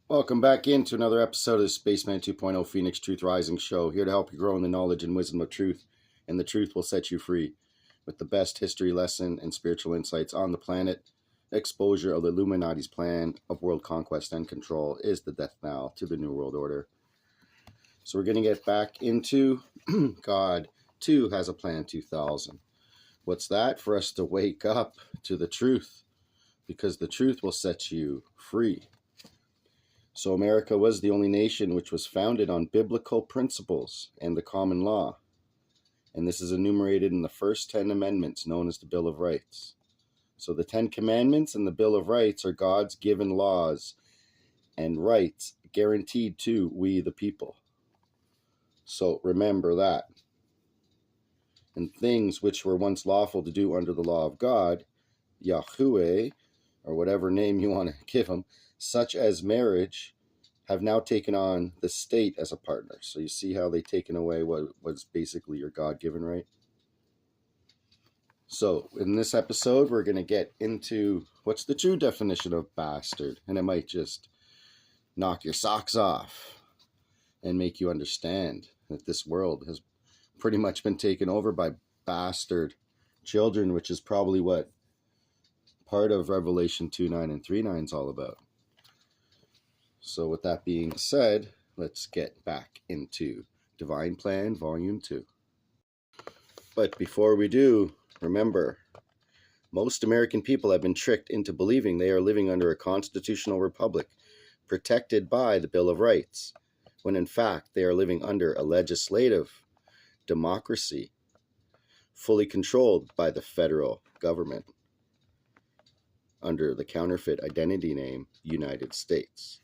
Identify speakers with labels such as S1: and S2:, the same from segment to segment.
S1: Welcome back into another episode of the Spaceman 2.0 Phoenix Truth Rising Show, here to help you grow in the knowledge and wisdom of truth, and the truth will set you free. With the best history lesson and spiritual insights on the planet, exposure of the Illuminati's plan of world conquest and control is the death knell to the New World Order. So we're going to get back into God, too, has a plan 2000. What's that? For us to wake up to the truth, because the truth will set you free. So America was the only nation which was founded on biblical principles and the common law. And this is enumerated in the first 10 amendments known as the Bill of Rights. So the 10 commandments and the Bill of Rights are God's given laws and rights guaranteed to we the people. So remember that. And things which were once lawful to do under the law of God, Yahweh, or whatever name you want to give them, such as marriage, have now taken on the state as a partner. So you see how they've taken away what was basically your God-given right? So in this episode, we're going to get into what's the true definition of bastard. And it might just knock your socks off and make you understand that this world has pretty much been taken over by bastard children, which is probably what part of Revelation 2:9 and 3:9 is all about. So with that being said, let's get back into Divine Plan Volume 2. But before we do, remember, most American people have been tricked into believing they are living under a constitutional republic protected by the Bill of Rights, when in fact they are living under a legislative democracy fully controlled by the federal government under the counterfeit identity name United States.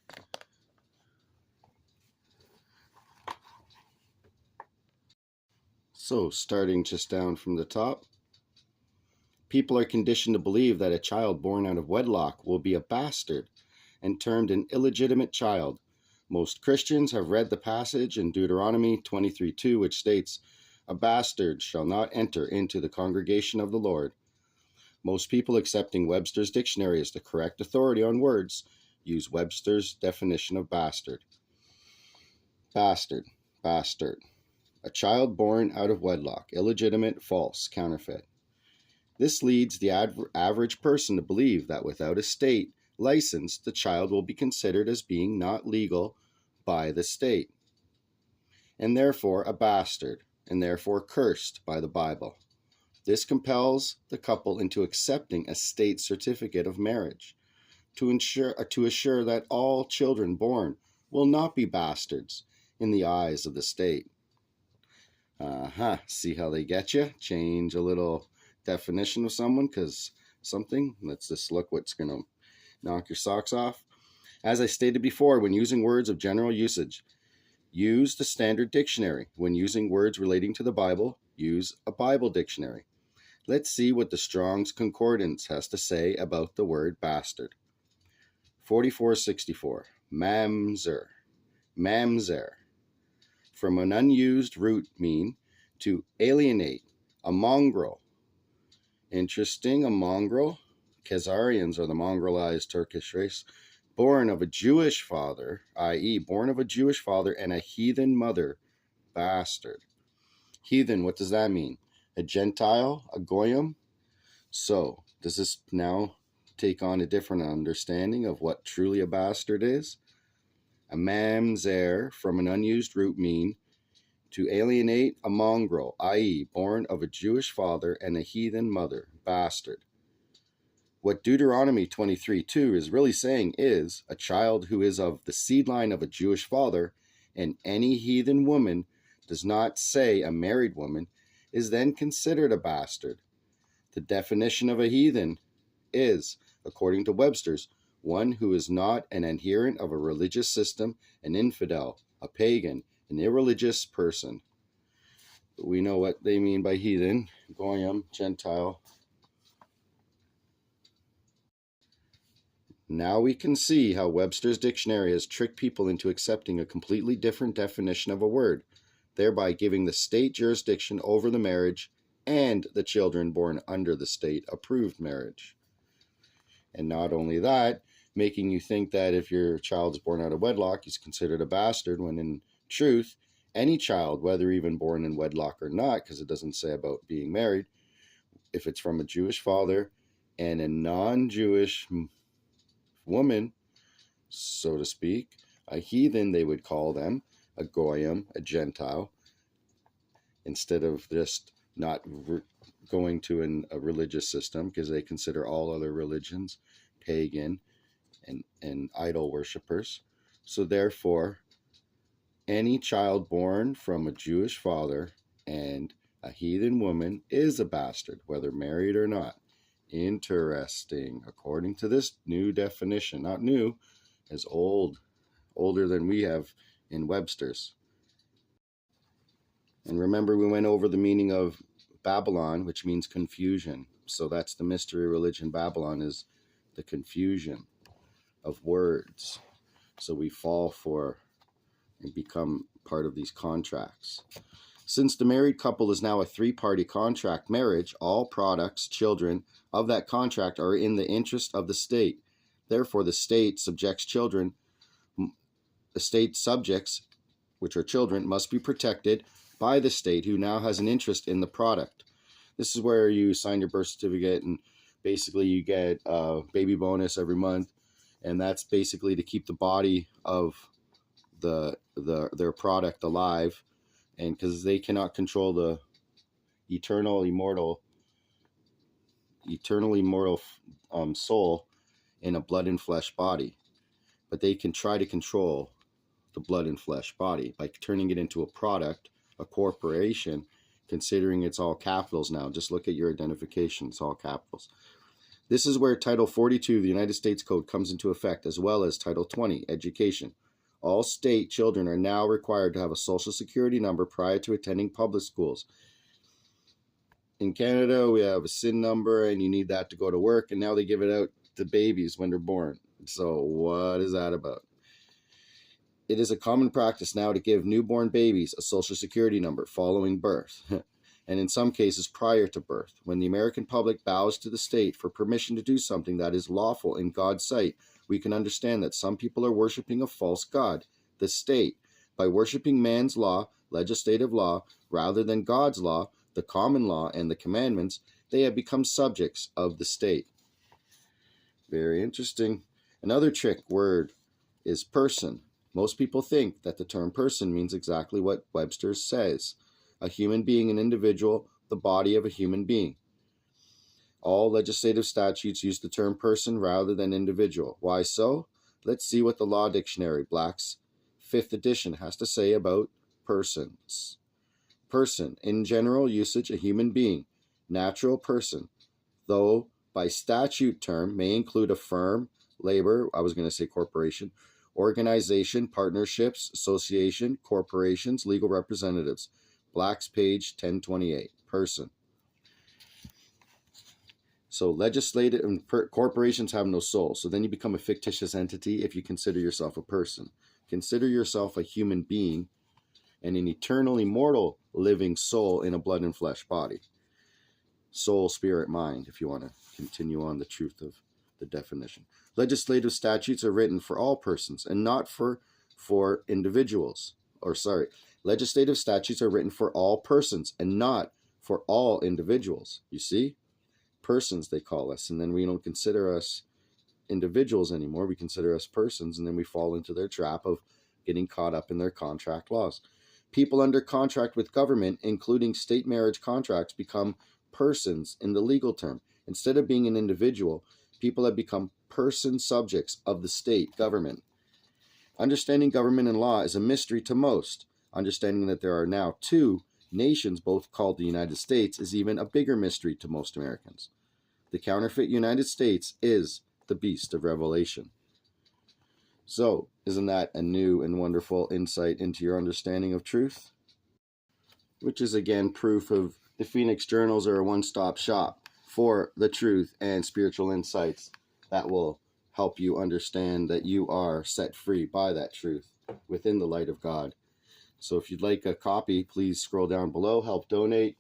S1: So, starting just down from the top, people are conditioned to believe that a child born out of wedlock will be a bastard and termed an illegitimate child. Most Christians have read the passage in Deuteronomy 23:2, which states, "A bastard shall not enter into the congregation of the Lord." Most people accepting Webster's dictionary as the correct authority on words use Webster's definition of bastard. Bastard, bastard. A child born out of wedlock, illegitimate, false, counterfeit. This leads the average person to believe that without a state license, the child will be considered as being not legal by the state, and therefore a bastard, and therefore cursed by the Bible. This compels the couple into accepting a state certificate of marriage to assure that all children born will not be bastards in the eyes of the state. See how they get you? Change a little definition of someone because something. Let's just look what's going to knock your socks off. As I stated before, when using words of general usage, use the standard dictionary. When using words relating to the Bible, use a Bible dictionary. Let's see what the Strong's Concordance has to say about the word bastard. 4464. MAMZER. MAMZER. From an unused root mean to alienate, a mongrel. Interesting, a mongrel. Khazarians are the mongrelized Turkish race. Born of a Jewish father, i.e. born of a Jewish father and a heathen mother, bastard. Heathen, what does that mean? A Gentile, a Goyim? So, does this now take on a different understanding of what truly a bastard is? A mamzer, from an unused root mean to alienate, a mongrel, i.e. born of a Jewish father and a heathen mother, bastard. What Deuteronomy 23:2 is really saying is a child who is of the seed line of a Jewish father and any heathen woman, does not say a married woman, is then considered a bastard. The definition of a heathen is, according to Webster's, one who is not an adherent of a religious system, an infidel, a pagan, an irreligious person. But we know what they mean by heathen, Goyim, Gentile. Now we can see how Webster's dictionary has tricked people into accepting a completely different definition of a word, thereby giving the state jurisdiction over the marriage and the children born under the state-approved marriage. And not only that, making you think that if your child is born out of wedlock, he's considered a bastard, when in truth, any child, whether even born in wedlock or not, because it doesn't say about being married, if it's from a Jewish father and a non-Jewish woman, so to speak, a heathen, they would call them, a goyim, a Gentile, instead of just not going to a religious system, because they consider all other religions pagan and idol worshippers. So therefore, any child born from a Jewish father and a heathen woman is a bastard, whether married or not. Interesting. According to this new definition, not new, as older than we have in Webster's. And remember, we went over the meaning of Babylon, which means confusion. So that's the mystery religion. Babylon is the confusion of words. So we fall for and become part of these contracts. Since the married couple is now a three-party contract marriage, all products, children of that contract are in the interest of the state. Therefore, the state subjects children. The state subjects, which are children, must be protected by the state, who now has an interest in the product. This is where you sign your birth certificate and basically you get a baby bonus every month, and that's basically to keep the body of their product alive, and because they cannot control the eternal immortal soul in a blood and flesh body, but they can try to control the blood and flesh body by turning it into a product, a corporation, considering it's all capitals now. Just look at your identification, it's all capitals. This is where Title 42 of the United States Code comes into effect, as well as Title 20, Education. All state children are now required to have a social security number prior to attending public schools. In Canada, we have a SIN number, and you need that to go to work, and now they give it out to babies when they're born. So what is that about? It is a common practice now to give newborn babies a social security number following birth, and in some cases prior to birth. When the American public bows to the state for permission to do something that is lawful in God's sight, we can understand that some people are worshiping a false god, the state. By worshiping man's law, legislative law, rather than God's law, the common law, and the commandments, they have become subjects of the state. Very interesting. Another trick word is person. Most people think that the term person means exactly what Webster says: a human being, an individual, the body of a human being. All legislative statutes use the term person rather than individual. Why so? Let's see what the Law Dictionary, Black's 5th edition, has to say about persons. Person, in general usage, a human being. Natural person, though by statute term, may include a firm, labor, I was going to say corporation, organization, partnerships, association, corporations, legal representatives. Black's page 1028. Person. So legislative and corporations have no soul. So then you become a fictitious entity if you consider yourself a person. Consider yourself a human being and an eternal, immortal, living soul in a blood and flesh body. Soul, spirit, mind, if you want to continue on the truth of the definition. Legislative statutes are written for all persons and not for individuals. Legislative statutes are written for all persons and not for all individuals. You see? Persons, they call us, and then we don't consider us individuals anymore. We consider us persons, and then we fall into their trap of getting caught up in their contract laws. People under contract with government, including state marriage contracts, become persons in the legal term. Instead of being an individual, people have become person subjects of the state government. Understanding government and law is a mystery to most. Understanding that there are now two nations, both called the United States, is even a bigger mystery to most Americans. The counterfeit United States is the beast of Revelation. So, isn't that a new and wonderful insight into your understanding of truth? Which is again proof of the Phoenix Journals are a one-stop shop for the truth and spiritual insights that will help you understand that you are set free by that truth within the light of God. So if you'd like a copy, please scroll down below, help donate,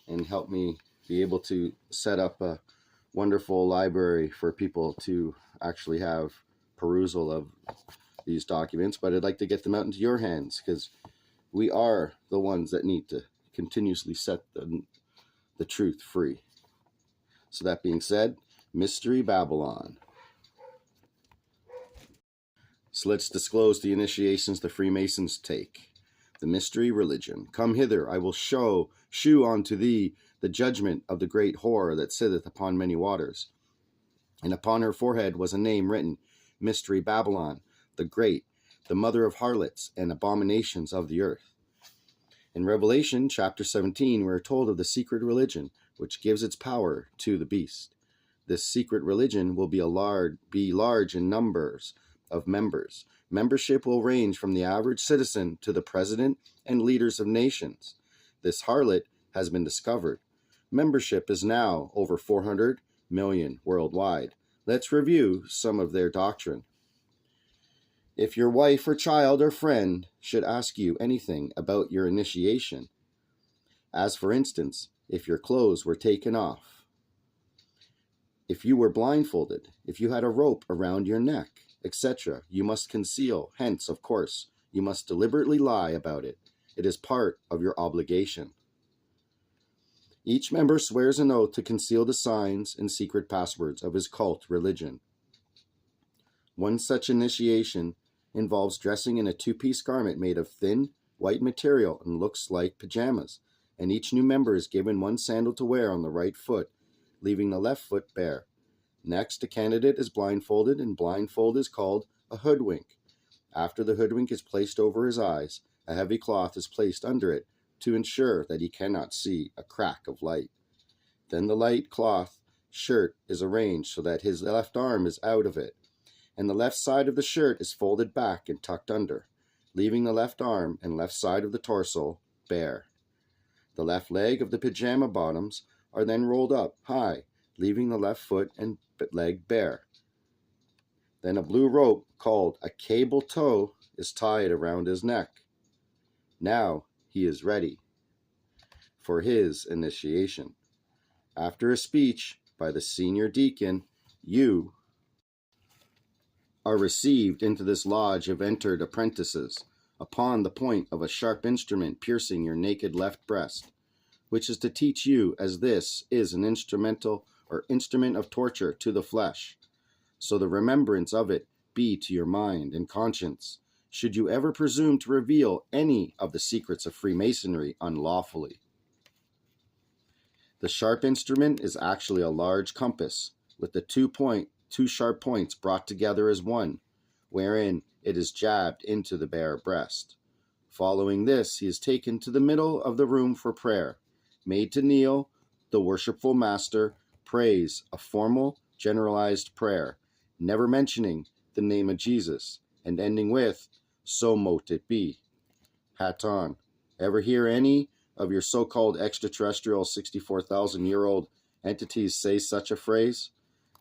S1: and help me be able to set up a wonderful library for people to actually have perusal of these documents, but I'd like to get them out into your hands because we are the ones that need to continuously set the truth free. So that being said, Mystery Babylon. So let's disclose the initiations the Freemasons take. The mystery religion. Come hither, I will shew unto thee the judgment of the great whore that sitteth upon many waters. And upon her forehead was a name written, Mystery Babylon, the great, the mother of harlots and abominations of the earth. In Revelation chapter 17, we are told of the secret religion, which gives its power to the beast. This secret religion will be large in numbers of members. Membership will range from the average citizen to the president and leaders of nations. This harlot has been discovered. Membership is now over 400 million worldwide. Let's review some of their doctrine. If your wife or child or friend should ask you anything about your initiation, as for instance, if your clothes were taken off, if you were blindfolded, if you had a rope around your neck, etc., you must conceal. Hence, of course, you must deliberately lie about it. It is part of your obligation. Each member swears an oath to conceal the signs and secret passwords of his cult religion. One such initiation involves dressing in a two-piece garment made of thin, white material and looks like pajamas, and each new member is given one sandal to wear on the right foot, leaving the left foot bare. Next, the candidate is blindfolded, and blindfold is called a hoodwink. After the hoodwink is placed over his eyes, a heavy cloth is placed under it to ensure that he cannot see a crack of light. Then the light cloth shirt is arranged so that his left arm is out of it, and the left side of the shirt is folded back and tucked under, leaving the left arm and left side of the torso bare. The left leg of the pajama bottoms are then rolled up high, leaving the left foot and leg bare. Then a blue rope called a cable tow is tied around his neck. Now he is ready for his initiation. After a speech by the senior deacon, you are received into this lodge of entered apprentices upon the point of a sharp instrument piercing your naked left breast, which is to teach you, as this is an instrument of torture to the flesh, so the remembrance of it be to your mind and conscience, should you ever presume to reveal any of the secrets of Freemasonry unlawfully. The sharp instrument is actually a large compass with the two sharp points brought together as one, wherein it is jabbed into the bare breast. Following this, he is taken to the middle of the room for prayer. Made to kneel, the worshipful master prays a formal, generalized prayer, never mentioning the name of Jesus, and ending with, "So mote it be." HATONN. Ever hear any of your so-called extraterrestrial 64,000-year-old entities say such a phrase?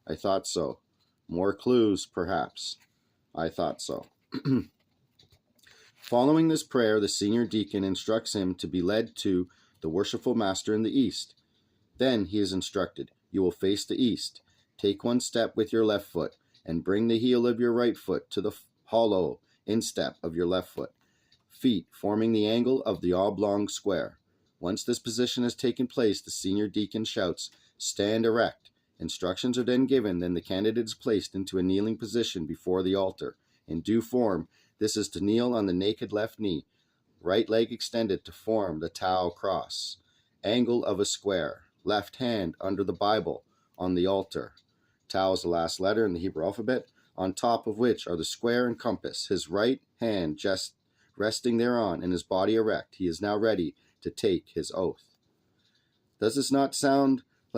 S1: I thought so. More clues, perhaps. I thought so. Following this prayer, the senior deacon instructs him to be led to the worshipful master in the east. Then he is instructed, you will face the east. Take one step with your left foot, and bring the heel of your right foot to the hollow instep of your left foot, feet forming the angle of the oblong square. Once this position has taken place, the senior deacon shouts, "Stand erect." Instructions are then given, then the candidate is placed into a kneeling position before the altar. In due form, this is to kneel on the naked left knee, right leg extended to form the Tau cross, angle of a square, left hand under the Bible on the altar. Tau is the last letter in the Hebrew alphabet, on top of which are the square and compass, his right hand just resting thereon and his body erect. He is now ready to take his oath. Does this not sound